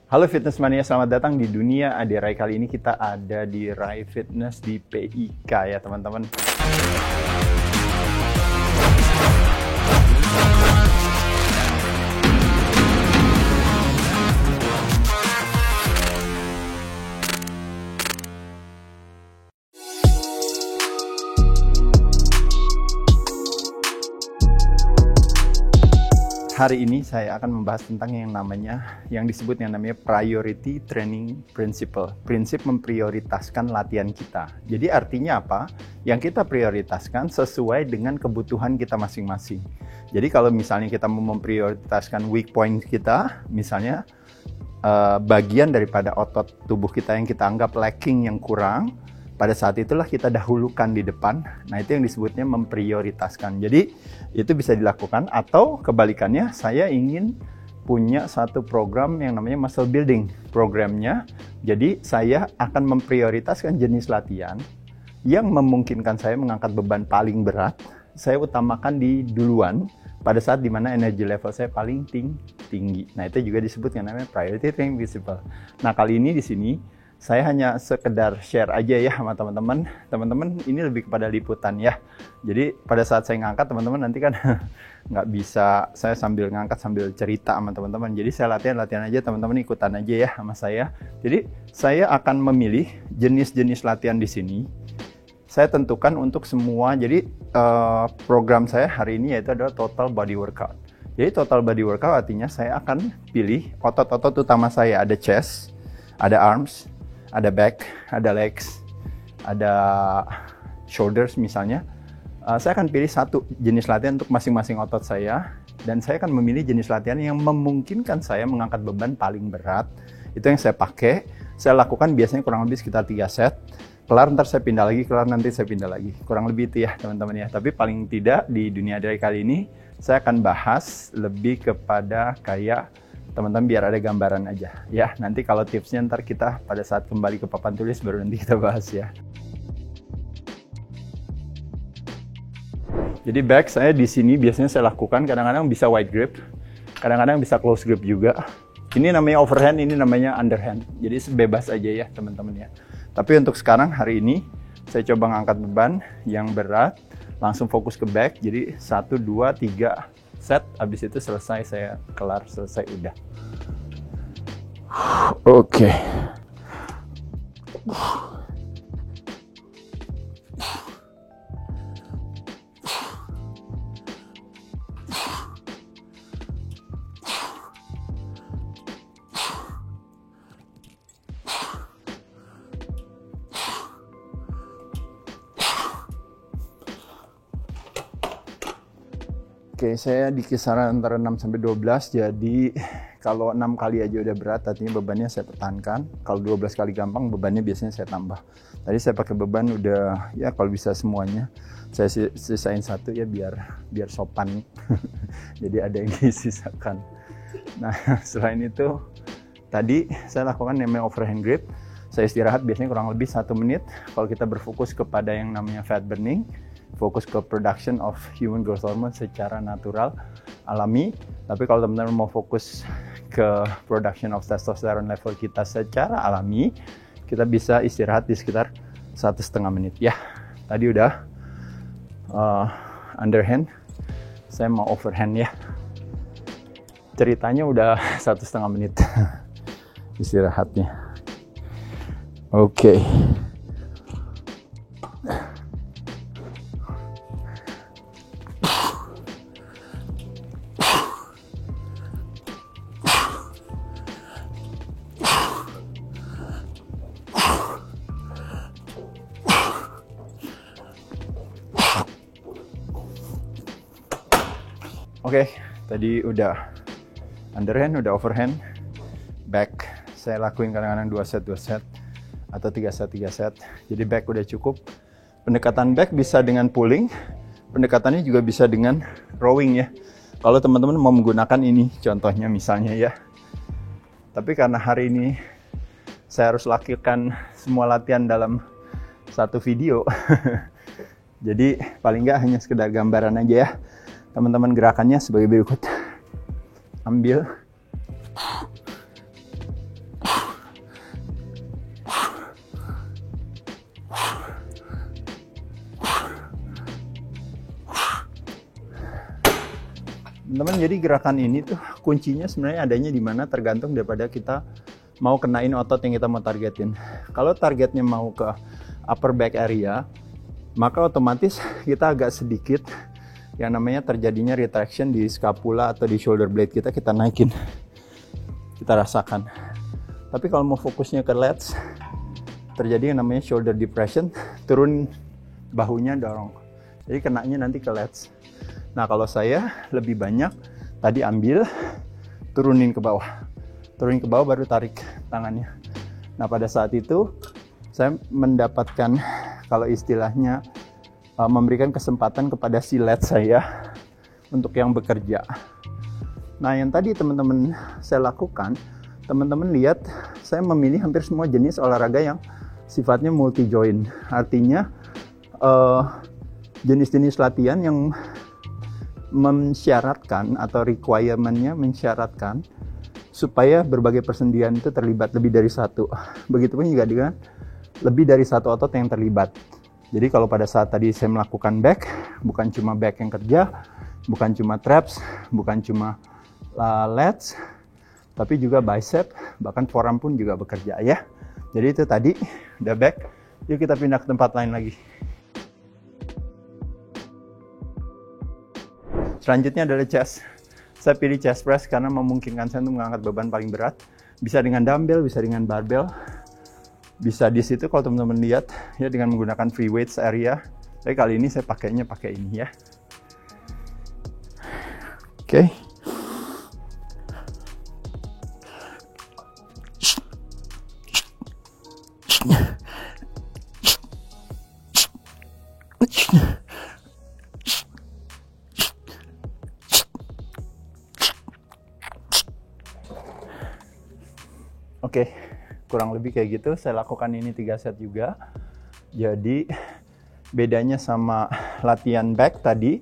Halo Fitness Mania, selamat datang di dunia Ade Rai. Kali ini kita ada di Rai Fitness di PIK ya teman-teman. Hari ini saya akan membahas tentang yang disebut Priority Training Principle. Prinsip memprioritaskan latihan kita. Jadi artinya apa? Yang kita prioritaskan sesuai dengan kebutuhan kita masing-masing. Jadi kalau misalnya kita mau memprioritaskan weak point kita, misalnya bagian daripada otot tubuh kita yang kita anggap lacking, yang kurang, pada saat itulah kita dahulukan di depan. Nah, itu yang disebutnya memprioritaskan. Jadi, itu bisa dilakukan. Atau kebalikannya, saya ingin punya satu program yang namanya muscle building programnya. Jadi, saya akan memprioritaskan jenis latihan yang memungkinkan saya mengangkat beban paling berat. Saya utamakan di duluan pada saat dimana energi level saya paling tinggi. Nah, itu juga disebut yang namanya Priority Training Principle. Nah, kali ini di sini saya hanya sekedar share aja ya sama teman-teman. Teman-teman, ini lebih kepada liputan ya. Jadi pada saat saya ngangkat, teman-teman nanti kan nggak bisa saya sambil ngangkat sambil cerita sama teman-teman. Jadi saya latihan aja, teman-teman ikutan aja ya sama saya. Jadi saya akan memilih jenis-jenis latihan di sini. Saya tentukan untuk semua. Jadi program saya hari ini yaitu adalah total body workout. Jadi total body workout artinya saya akan pilih otot-otot utama saya. Ada chest, ada arms, ada back, ada legs, ada shoulders misalnya. Saya akan pilih satu jenis latihan untuk masing-masing otot saya, dan saya akan memilih jenis latihan yang memungkinkan saya mengangkat beban paling berat. Itu yang saya pakai. Saya lakukan biasanya kurang lebih sekitar 3 set. Kelar ntar saya pindah lagi, kelar nanti saya pindah lagi. Kurang lebih itu ya teman-teman ya. Tapi paling tidak di dunia dari kali ini saya akan bahas lebih kepada kayak teman-teman biar ada gambaran aja ya. Nanti kalau tipsnya ntar kita pada saat kembali ke papan tulis baru nanti kita bahas ya. Jadi back saya di sini biasanya saya lakukan kadang-kadang bisa wide grip, kadang-kadang bisa close grip juga. Ini namanya overhand, ini namanya underhand. Jadi bebas aja ya teman-teman ya. Tapi untuk sekarang hari ini saya coba ngangkat beban yang berat, langsung fokus ke back. Jadi 1, 2, 3 set, habis itu selesai, saya kelar, selesai, udah. Oke. Oke, saya di kisaran antara 6 sampai 12. Jadi kalau 6 kali aja udah berat, artinya bebannya saya pertahankan. Kalau 12 kali gampang, bebannya biasanya saya tambah. Tadi saya pakai beban udah ya kalau bisa semuanya. Saya sisain 1 ya biar sopan. Jadi ada yang disisakan. Nah, selain itu tadi saya lakukan namanya overhand grip. Saya istirahat biasanya kurang lebih 1 menit. Kalau kita berfokus kepada yang namanya fat burning, fokus ke production of human growth hormone secara natural, alami. Tapi kalau teman-teman mau fokus ke production of testosterone level kita secara alami, kita bisa istirahat di sekitar 1,5 menit. Ya, tadi udah underhand, saya mau overhand ya. Ceritanya udah 1,5 menit istirahatnya. Oke. Oke, tadi udah underhand, udah overhand, back. Saya lakuin kadang-kadang 2 set atau 3 set. Jadi back udah cukup. Pendekatan back bisa dengan pulling, pendekatannya juga bisa dengan rowing ya. Kalau teman-teman mau menggunakan ini, contohnya misalnya ya. Tapi karena hari ini saya harus lakukan semua latihan dalam satu video, jadi paling nggak hanya sekedar gambaran aja ya. Teman-teman gerakannya sebagai berikut. Ambil, Teman-teman, jadi gerakan ini tuh kuncinya sebenarnya adanya di mana tergantung daripada kita mau kenain otot yang kita mau targetin. Kalau targetnya mau ke upper back area, maka otomatis kita agak sedikit yang namanya terjadinya retraction di scapula atau di shoulder blade kita naikin, kita rasakan. Tapi kalau mau fokusnya ke lats, terjadi yang namanya shoulder depression, turun bahunya, dorong, jadi kenanya nanti ke lats. Nah, kalau saya lebih banyak tadi ambil, turunin ke bawah baru tarik tangannya. Nah, pada saat itu saya mendapatkan, kalau istilahnya memberikan kesempatan kepada si lats saya untuk yang bekerja. Nah, yang tadi teman-teman saya lakukan, teman-teman lihat saya memilih hampir semua jenis olahraga yang sifatnya multi joint. Artinya jenis-jenis latihan yang mensyaratkan atau requirement-nya mensyaratkan supaya berbagai persendian itu terlibat lebih dari satu. Begitupun juga dengan lebih dari satu otot yang terlibat. Jadi kalau pada saat tadi saya melakukan back, bukan cuma back yang kerja, bukan cuma traps, bukan cuma lats, tapi juga bicep, bahkan forearm pun juga bekerja ya. Jadi itu tadi udah back, yuk kita pindah ke tempat lain lagi. Selanjutnya adalah chest. Saya pilih chest press karena memungkinkan saya untuk mengangkat beban paling berat. Bisa dengan dumbbell, bisa dengan barbell. Bisa di situ kalau teman-teman lihat ya, dengan menggunakan free weights area. Tapi kali ini saya pakainya pakai ini ya. Oke. Oke, kurang lebih kayak gitu. Saya lakukan ini 3 set juga. Jadi bedanya sama latihan back tadi,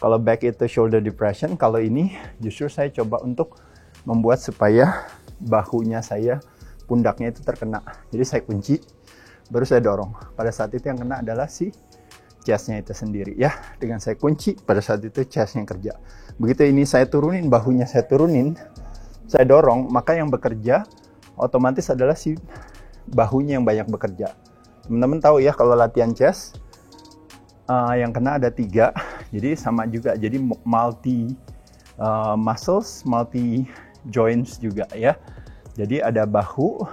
kalau back itu shoulder depression, kalau ini justru saya coba untuk membuat supaya bahunya saya, pundaknya itu terkena. Jadi saya kunci, baru saya dorong. Pada saat itu yang kena adalah si chestnya itu sendiri ya. Dengan saya kunci, pada saat itu chestnya kerja. Begitu ini saya turunin, bahunya saya turunin, saya dorong, maka yang bekerja otomatis adalah si bahunya yang banyak bekerja. Teman-teman tahu ya, kalau latihan chest yang kena ada 3, jadi sama juga, jadi multi muscles, multi joints juga ya. Jadi ada bahu,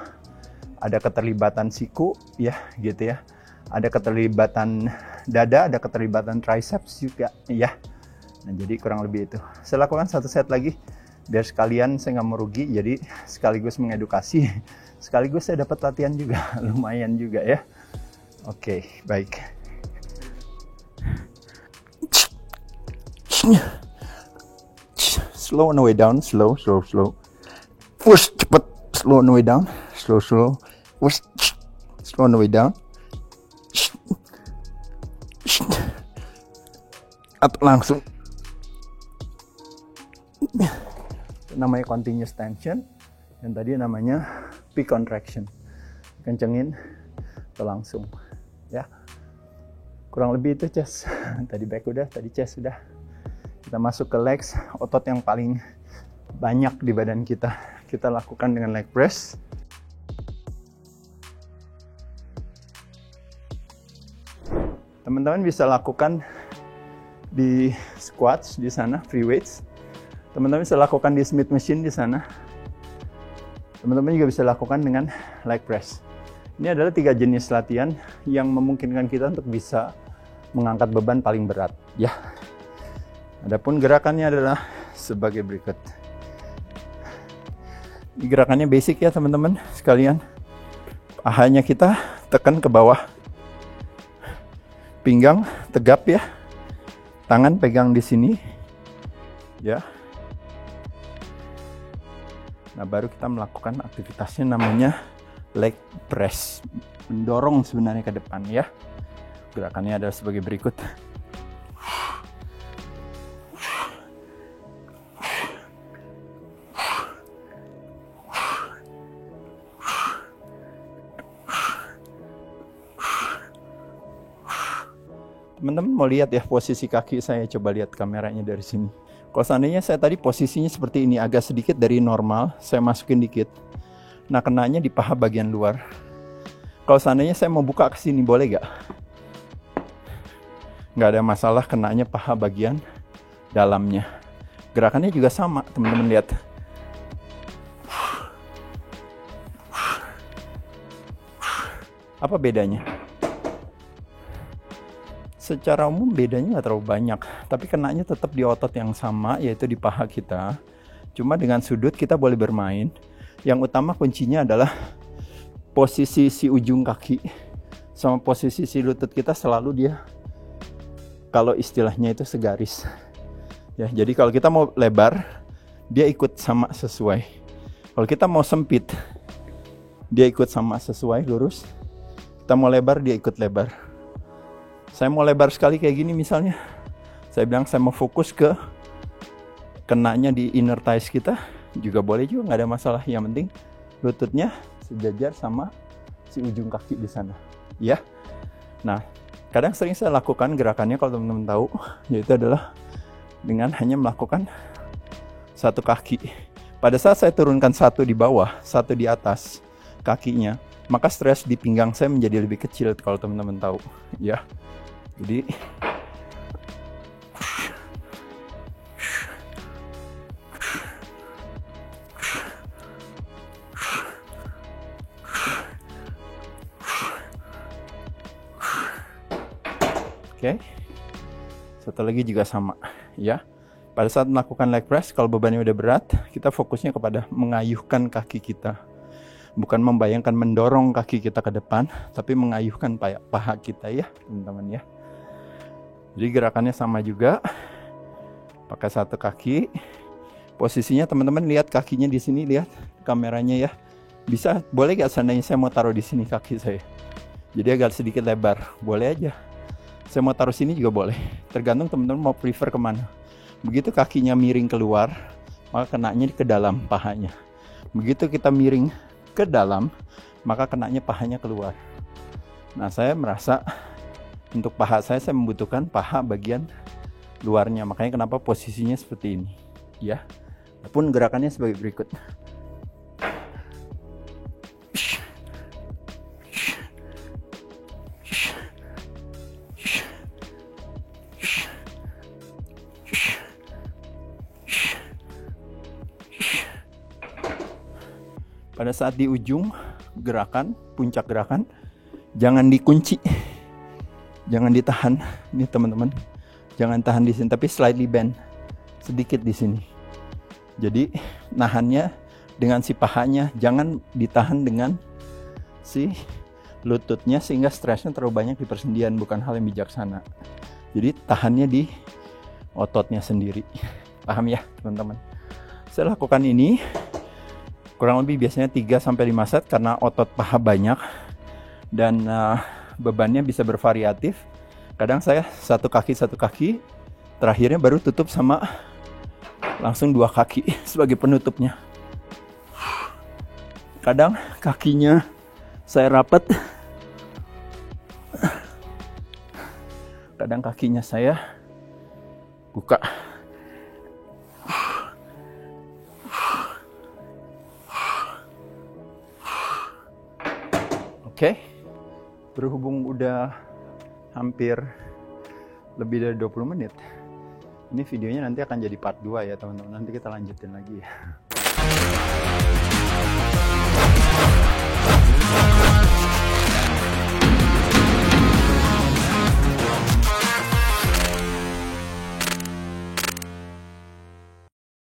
ada keterlibatan siku ya gitu ya, ada keterlibatan dada, ada keterlibatan triceps juga ya. Nah, jadi kurang lebih itu. Saya lakukan 1 set lagi biar sekalian saya nggak merugi, jadi sekaligus mengedukasi, sekaligus saya dapat latihan juga, lumayan juga ya. Oke, baik. Slow on the way down, slow. Push, cepet, slow on the way down, slow. Push, slow on the way down. Atau langsung. Namanya continuous tension, yang tadi namanya peak contraction. Kencengin atau langsung ya. Kurang lebih itu chest. Tadi back udah, tadi chest udah. Kita masuk ke legs, otot yang paling banyak di badan kita. Kita lakukan dengan leg press. Teman-teman bisa lakukan di squats di sana, free weights. Teman-teman bisa lakukan di Smith machine di sana. Teman-teman juga bisa lakukan dengan leg press. Ini adalah 3 jenis latihan yang memungkinkan kita untuk bisa mengangkat beban paling berat ya. Adapun gerakannya adalah sebagai berikut. Ini gerakannya basic ya teman-teman sekalian. Pahanya kita tekan ke bawah. Pinggang tegap ya. Tangan pegang di sini. Ya. Nah, baru kita melakukan aktivitasnya namanya leg press. Mendorong sebenarnya ke depan ya. Gerakannya adalah sebagai berikut. Teman-teman mau lihat ya posisi kaki saya, coba lihat kameranya dari sini. Kalau seandainya saya tadi posisinya seperti ini, agak sedikit dari normal, saya masukin dikit. Nah, kenanya di paha bagian luar. Kalau seandainya saya mau buka ke sini, boleh gak? Nggak ada masalah, kenanya paha bagian dalamnya. Gerakannya juga sama, teman-teman lihat. Apa bedanya? Secara umum bedanya nggak terlalu banyak, tapi kenanya tetap di otot yang sama, yaitu di paha kita. Cuma dengan sudut kita boleh bermain. Yang utama kuncinya adalah posisi si ujung kaki sama posisi si lutut kita selalu dia, kalau istilahnya itu segaris. Ya, jadi kalau kita mau lebar, dia ikut sama sesuai. Kalau kita mau sempit, dia ikut sama sesuai lurus. Kita mau lebar, dia ikut lebar. Saya mau lebar sekali kayak gini misalnya, saya bilang saya mau fokus ke kenanya di inner thighs kita, juga boleh juga, nggak ada masalah. Yang penting lututnya sejajar sama si ujung kaki di sana, ya. Nah, kadang sering saya lakukan gerakannya, kalau teman-teman tahu, yaitu adalah dengan hanya melakukan satu kaki. Pada saat saya turunkan satu di bawah, satu di atas kakinya, maka stres di pinggang saya menjadi lebih kecil, kalau teman-teman tahu, ya. Jadi oke. Satu lagi juga sama, ya. Pada saat melakukan leg press, kalau bebannya udah berat, kita fokusnya kepada mengayuhkan kaki kita. Bukan membayangkan mendorong kaki kita ke depan, tapi mengayuhkan paha kita, ya, teman-teman, ya. Jadi gerakannya sama juga. Pakai satu kaki. Posisinya teman-teman lihat kakinya di sini, lihat kameranya, ya. Bisa, boleh gak seandainya saya mau taruh di sini kaki saya? Jadi agak sedikit lebar, boleh aja. Saya mau taruh sini juga boleh. Tergantung teman-teman mau prefer kemana. Begitu kakinya miring keluar, maka kenanya ke dalam pahanya. Begitu kita miring ke dalam, maka kenanya pahanya keluar. Nah, saya merasa untuk paha saya membutuhkan paha bagian luarnya. Makanya kenapa posisinya seperti ini, ya. Pun gerakannya sebagai berikut. Pada saat di ujung gerakan, puncak gerakan, jangan dikunci, jangan ditahan, nih teman-teman, jangan tahan di sini, tapi slightly bend, sedikit di sini. Jadi nahannya dengan si pahanya, jangan ditahan dengan si lututnya sehingga stresnya terlalu banyak di persendian, bukan hal yang bijaksana. Jadi tahannya di ototnya sendiri, paham ya teman-teman? Saya lakukan ini kurang lebih biasanya 3-5 set karena otot paha banyak dan bebannya bisa bervariatif. Kadang saya satu kaki, terakhirnya baru tutup sama langsung 2 kaki sebagai penutupnya. Kadang kakinya saya rapat, kadang kakinya saya buka. Oke, berhubung udah hampir lebih dari 20 menit, ini videonya nanti akan jadi part 2 ya teman-teman. Nanti kita lanjutin lagi ya.